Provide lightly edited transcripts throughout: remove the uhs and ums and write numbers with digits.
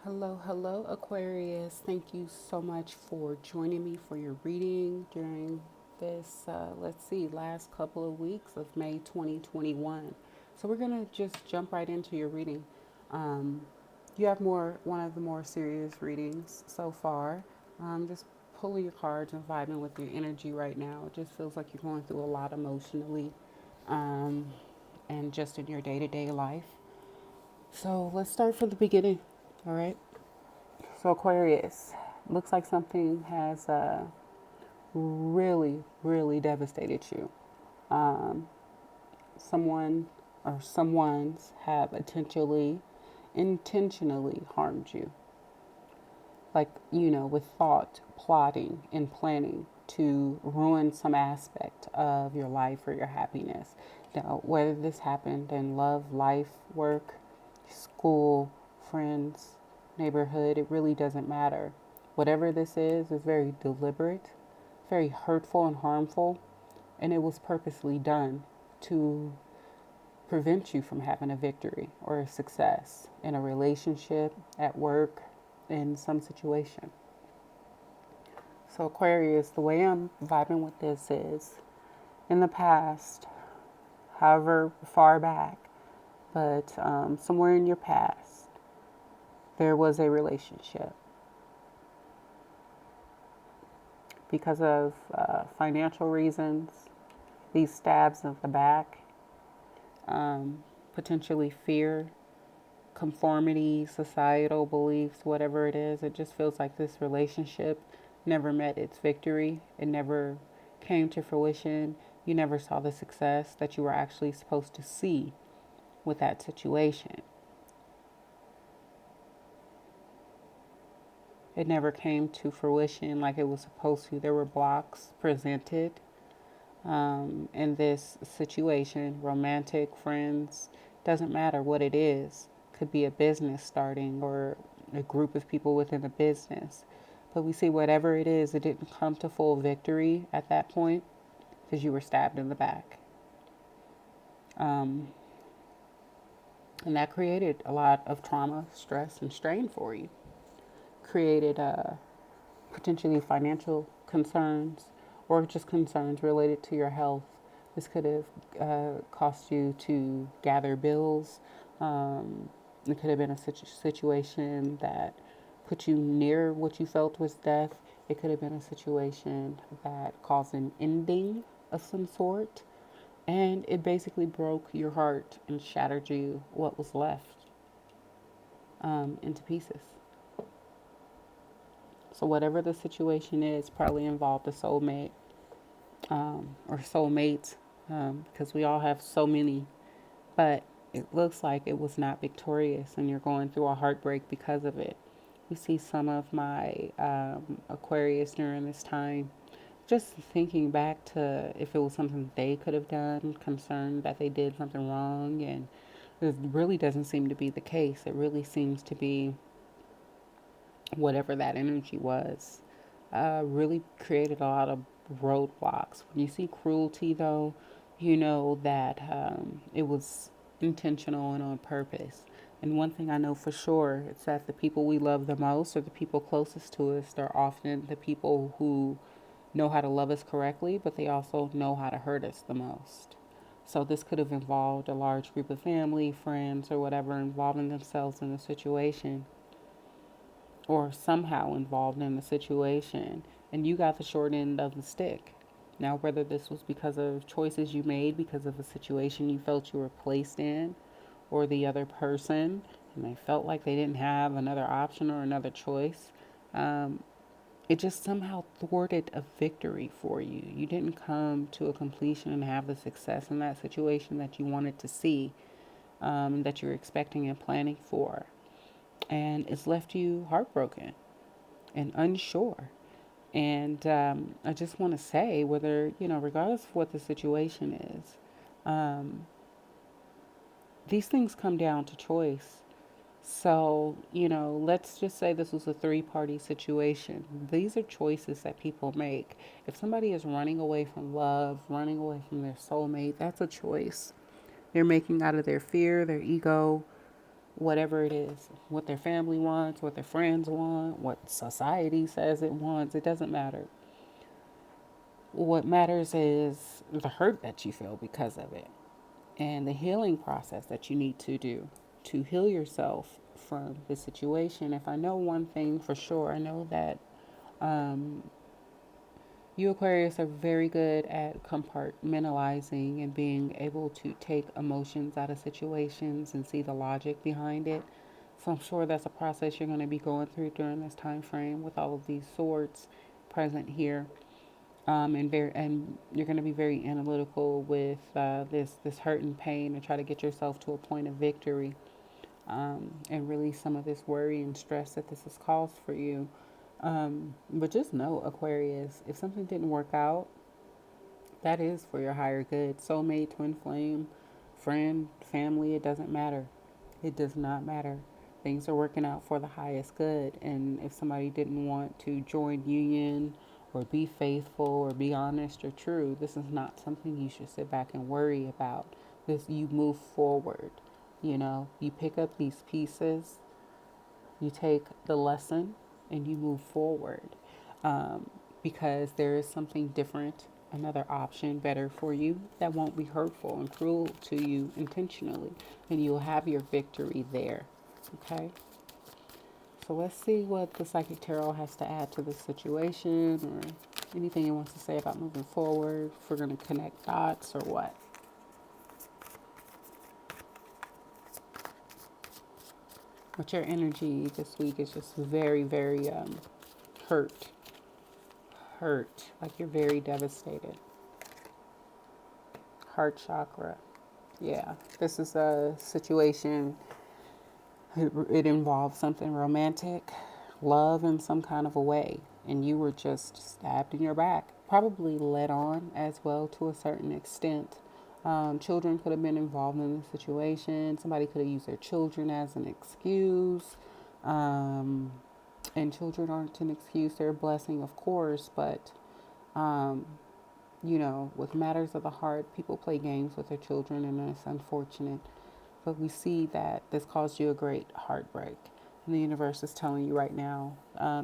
Hello, hello, Aquarius. Thank you so much for joining me for your reading during this, last couple of weeks of May 2021. So, we're going to just jump right into your reading. Um, you have one of the more serious readings so far. Just pulling your cards and vibing with your energy right now. It just feels like you're going through a lot emotionally um, and just in your day to day life. So, let's start from the beginning. All right. So Aquarius, looks like something has really, really devastated you. Um, someone or someone's have intentionally harmed you. Like, with thought, plotting, and planning to ruin some aspect of your life or your happiness. Now, whether this happened in love, life, work, school, friends, neighborhood, it really doesn't matter. Whatever this is very deliberate, very hurtful and harmful, and it was purposely done to prevent you from having a victory or a success in a relationship, at work, in some situation. So, Aquarius, the way I'm vibing with this is in the past, however far back, but somewhere in your past, there was a relationship. Because of financial reasons, these stabs of the back, potentially fear, conformity, societal beliefs, whatever it is, it just feels like this relationship never met its victory. It never came to fruition. You never saw the success that you were actually supposed to see with that situation. It never came to fruition like it was supposed to. There were blocks presented in this situation, romantic, friends, doesn't matter what it is. Could be a business starting or a group of people within a business. But we see whatever it is, it didn't come to full victory at that point because you were stabbed in the back. Um, and that created a lot of trauma, stress, and strain for you. Created potentially financial concerns or just concerns related to your health. This could have cost you to gather bills. It could have been a situation that put you near what you felt was death. It could have been a situation that caused an ending of some sort. And it basically broke your heart and shattered you, what was left, into pieces. So, whatever the situation is, probably involved a soulmate or soulmates, because we all have so many. But it looks like it was not victorious, and you're going through a heartbreak because of it. You see some of my Aquarius during this time, just thinking back to if it was something they could have done, concerned that they did something wrong, and it really doesn't seem to be the case. It really seems to be whatever that energy was, really created a lot of roadblocks. When you see cruelty, though, you know that it was intentional and on purpose. And one thing I know for sure is that the people we love the most or the people closest to us are often the people who know how to love us correctly, but they also know how to hurt us the most. So this could have involved a large group of family, friends, or whatever involving themselves in the situation or somehow involved in the situation, and you got the short end of the stick. Now, whether this was because of choices you made, because of a situation you felt you were placed in, or the other person, and they felt like they didn't have another option or another choice, um, it just somehow thwarted a victory for you. You didn't come to a completion and have the success in that situation that you wanted to see, that you're expecting and planning for. And it's left you heartbroken and unsure. And I just want to say, whether, regardless of what the situation is, um, these things come down to choice. So, let's just say this was a three-party situation. These are choices that people make. If somebody is running away from love, running away from their soulmate, that's a choice. They're making out of their fear, their ego, whatever it is, what their family wants, what their friends want, what society says it wants. It doesn't matter. What matters is the hurt that you feel because of it and the healing process that you need to do to heal yourself from the situation. If I know one thing for sure, I know that um, you Aquarius are very good at compartmentalizing and being able to take emotions out of situations and see the logic behind it. So I'm sure that's a process you're going to be going through during this time frame with all of these swords present here. And you're going to be very analytical with this hurt and pain, and try to get yourself to a point of victory, and release some of this worry and stress that this has caused for you. But just know, Aquarius, if something didn't work out, that is for your higher good. Soulmate, twin flame, friend, family, it doesn't matter. It does not matter. Things are working out for the highest good. And if somebody didn't want to join union or be faithful or be honest or true, this is not something you should sit back and worry about. This, you move forward. You pick up these pieces, you take the lesson, and you move forward, because there is something different, another option better for you that won't be hurtful and cruel to you intentionally, and you'll have your victory there. Okay, so let's see what the Psychic Tarot has to add to this situation, or anything it wants to say about moving forward, if we're going to connect dots or what. But your energy this week is just very, very hurt. Like you're very devastated. Heart chakra. Yeah, this is a situation. It involves something romantic, love in some kind of a way, and you were just stabbed in your back. Probably led on as well to a certain extent. Children could have been involved in the situation. Somebody could have used their children as an excuse. And children aren't an excuse, they're a blessing, of course, but with matters of the heart, people play games with their children, and it's unfortunate. But we see that this caused you a great heartbreak. And the universe is telling you right now,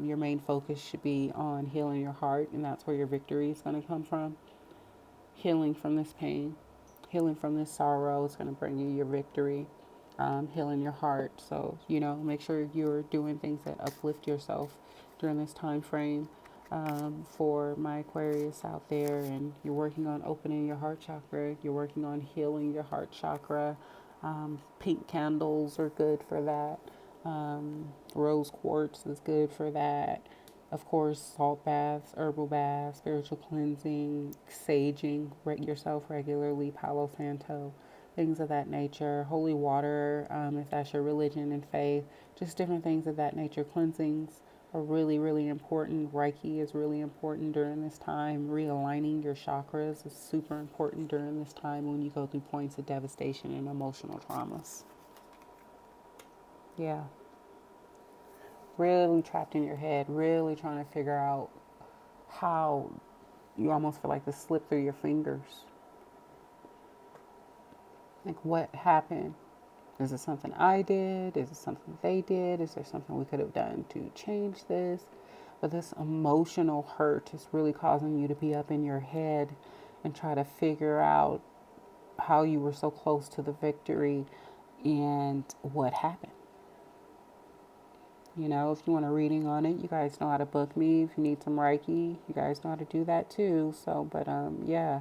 your main focus should be on healing your heart, and that's where your victory is going to come from. Healing from this pain, healing from this sorrow is going to bring you your victory. Healing your heart. So, make sure you're doing things that uplift yourself during this time frame, for my Aquarius out there. And you're working on opening your heart chakra. You're working on healing your heart chakra. Pink candles are good for that. Rose quartz is good for that. Of course, salt baths, herbal baths, spiritual cleansing, saging yourself regularly, Palo Santo, things of that nature. Holy water, if that's your religion and faith, just different things of that nature. Cleansings are really, really important. Reiki is really important during this time. Realigning your chakras is super important during this time when you go through points of devastation and emotional traumas. Yeah. Really trapped in your head, really trying to figure out how you almost feel like this slipped through your fingers. Like, what happened? Is it something I did? Is it something they did? Is there something we could have done to change this? But this emotional hurt is really causing you to be up in your head and try to figure out how you were so close to the victory and what happened. If you want a reading on it, you guys know how to book me. If you need some Reiki, you guys know how to do that too. So, but yeah,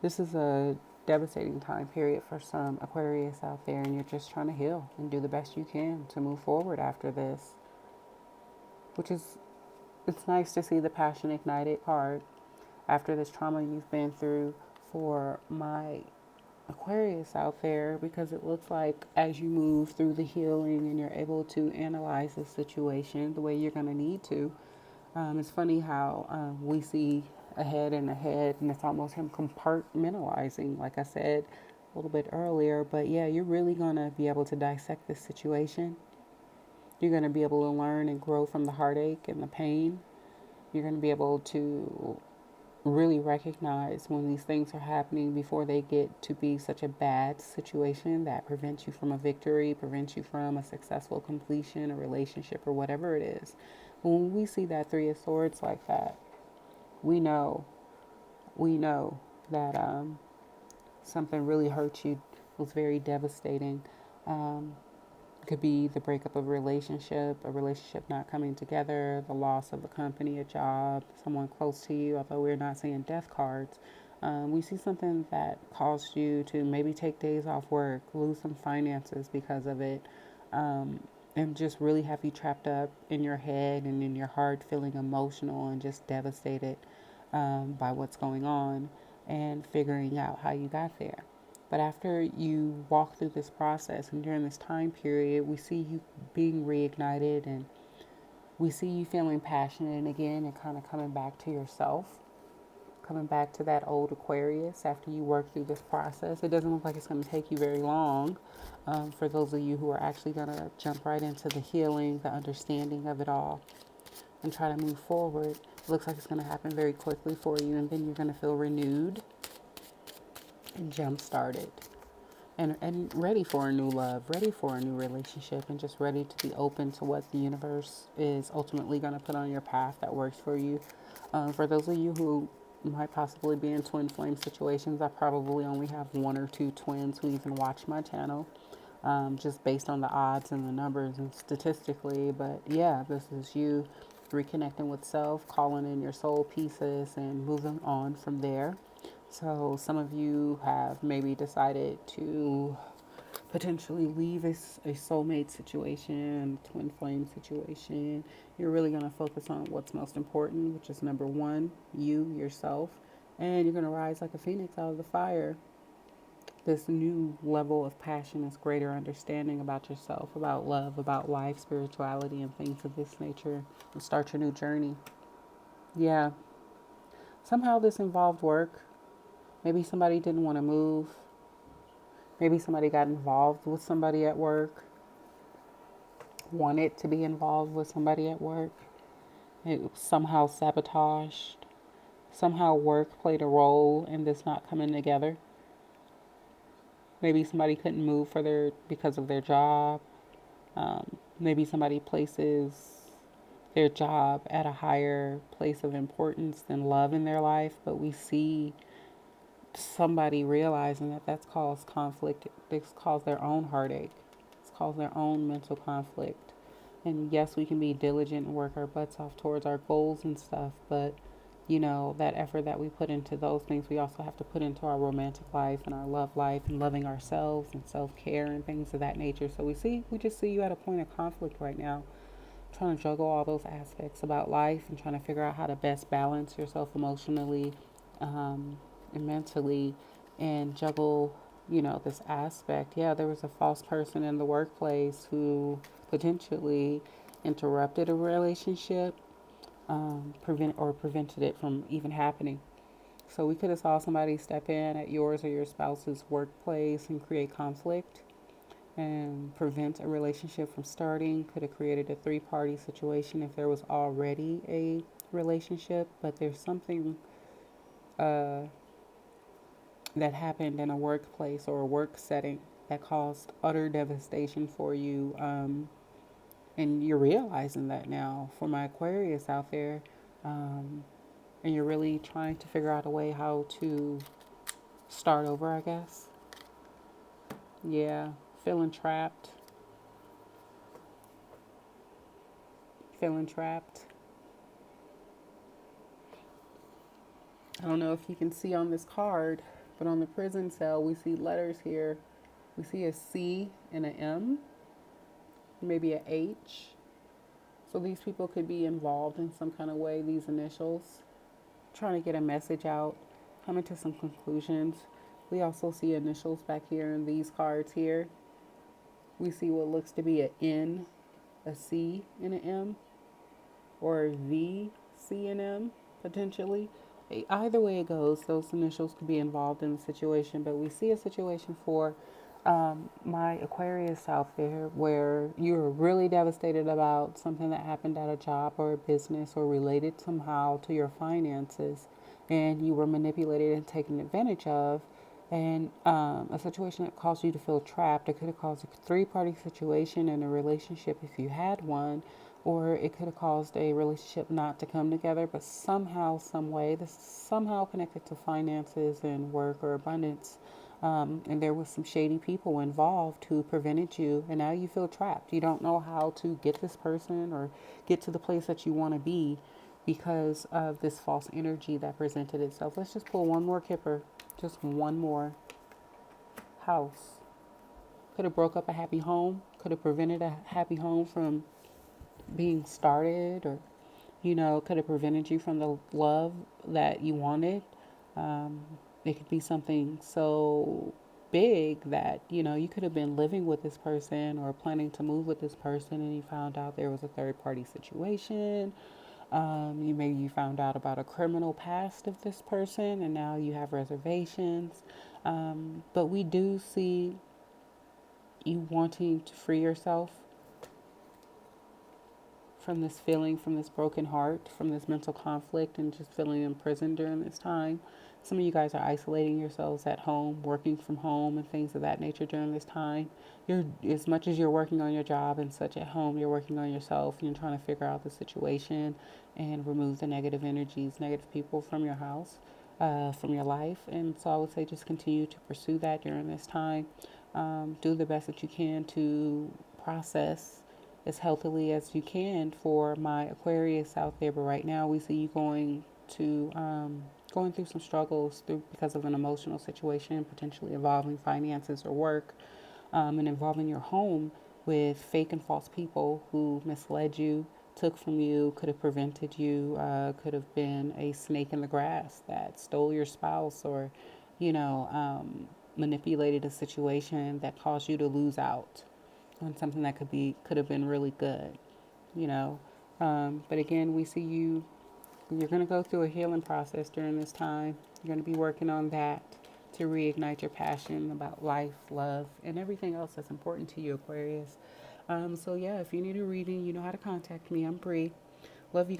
this is a devastating time period for some Aquarius out there, and you're just trying to heal and do the best you can to move forward after this. It's nice to see the passion ignited card after this trauma you've been through for my Aquarius out there, because it looks like as you move through the healing and you're able to analyze the situation the way you're going to need to, it's funny how we see ahead, and it's almost him compartmentalizing, like I said a little bit earlier. But yeah, you're really going to be able to dissect this situation. You're going to be able to learn and grow from the heartache and the pain. You're going to be able to really recognize when these things are happening before they get to be such a bad situation that prevents you from a victory, prevents you from a successful completion, a relationship, or whatever it is. When we see that Three of Swords like that, we know, we know that something really hurt you, was very devastating. Um, it could be the breakup of a relationship not coming together, the loss of a company, a job, someone close to you, although we're not saying death cards. We see something that caused you to maybe take days off work, lose some finances because of it, and just really have you trapped up in your head and in your heart, feeling emotional and just devastated by what's going on and figuring out how you got there. But after you walk through this process and during this time period, we see you being reignited and we see you feeling passionate again and kind of coming back to yourself, coming back to that old Aquarius after you work through this process. It doesn't look like it's going to take you very long. For those of you who are actually going to jump right into the healing, the understanding of it all, and try to move forward, it looks like it's going to happen very quickly for you, and then you're going to feel renewed and jump started. And ready for a new love, ready for a new relationship, and just ready to be open to what the universe is ultimately going to put on your path that works for you. For those of you who might possibly be in twin flame situations, I probably only have one or two twins who even watch my channel, just based on the odds and the numbers and statistically. But yeah, this is you reconnecting with self, calling in your soul pieces, and moving on from there. So some of you have maybe decided to potentially leave a soulmate situation, twin flame situation. You're really going to focus on what's most important, which is number one, you, yourself. And you're going to rise like a phoenix out of the fire. This new level of passion, this greater understanding about yourself, about love, about life, spirituality, and things of this nature. And start your new journey. Yeah. Somehow this involved work. Maybe somebody didn't want to move. Maybe somebody got involved with somebody at work, wanted to be involved with somebody at work. It was somehow sabotaged. Somehow work played a role in this not coming together. Maybe somebody couldn't move because of their job. Maybe somebody places their job at a higher place of importance than love in their life, but we see somebody realizing that that's caused conflict. It's caused their own heartache. It's caused their own mental conflict. And yes, we can be diligent and work our butts off towards our goals and stuff, but that effort that we put into those things, we also have to put into our romantic life and our love life and loving ourselves and self-care and things of that nature. So we just see you at a point of conflict right now, trying to juggle all those aspects about life and trying to figure out how to best balance yourself emotionally, and mentally, and juggle, this aspect. Yeah, there was a false person in the workplace who potentially interrupted a relationship, prevented it from even happening. So we could have saw somebody step in at yours or your spouse's workplace and create conflict and prevent a relationship from starting. Could have created a three-party situation if there was already a relationship, but there's something uh, that happened in a workplace or a work setting that caused utter devastation for you. And you're realizing that now for my Aquarius out there. And you're really trying to figure out a way how to start over, I guess. Yeah, feeling trapped. Feeling trapped. I don't know if you can see on this card, but on the prison cell, we see letters here. We see a C and an M, maybe a H. So these people could be involved in some kind of way, these initials, trying to get a message out, coming to some conclusions. We also see initials back here in these cards here. We see what looks to be an N, a C, and an M, or a V, C, and M, potentially. Either way it goes, those initials could be involved in the situation, but we see a situation for my Aquarius out there where you're really devastated about something that happened at a job or a business or related somehow to your finances. and you were manipulated and taken advantage of, and a situation that caused you to feel trapped. It could have caused a three-party situation in a relationship if you had one, or it could have caused a relationship not to come together, but somehow, some way, this is somehow connected to finances and work or abundance. And there was some shady people involved who prevented you, and now you feel trapped. You don't know how to get this person or get to the place that you want to be because of this false energy that presented itself. Let's just pull one more kipper, just one more. House. Could have broke up a happy home, could have prevented a happy home from being started, or could have prevented you from the love that you wanted. Um, it could be something so big that you could have been living with this person or planning to move with this person, and you found out there was a third party situation. You found out about a criminal past of this person, and now you have reservations. But we do see you wanting to free yourself from this feeling, from this broken heart, from this mental conflict, and just feeling imprisoned during this time. Some of you guys are isolating yourselves at home, working from home, and things of that nature during this time. You're, as much as you're working on your job and such at home, you're working on yourself. You're trying to figure out the situation and remove the negative energies, negative people from your house, from your life. And so I would say just continue to pursue that during this time. Do the best that you can to process as healthily as you can for my Aquarius out there. But right now, we see you going through some struggles because of an emotional situation, potentially involving finances or work, and involving your home with fake and false people who misled you, took from you, could have prevented you, could have been a snake in the grass that stole your spouse, or manipulated a situation that caused you to lose out on something that could have been really good, you know. But again, we see you're going to go through a healing process during this time. You're going to be working on that to reignite your passion about life, love, and everything else that's important to you, Aquarius. So yeah, if you need a reading, you know how to contact me. I'm Bri. Love you guys.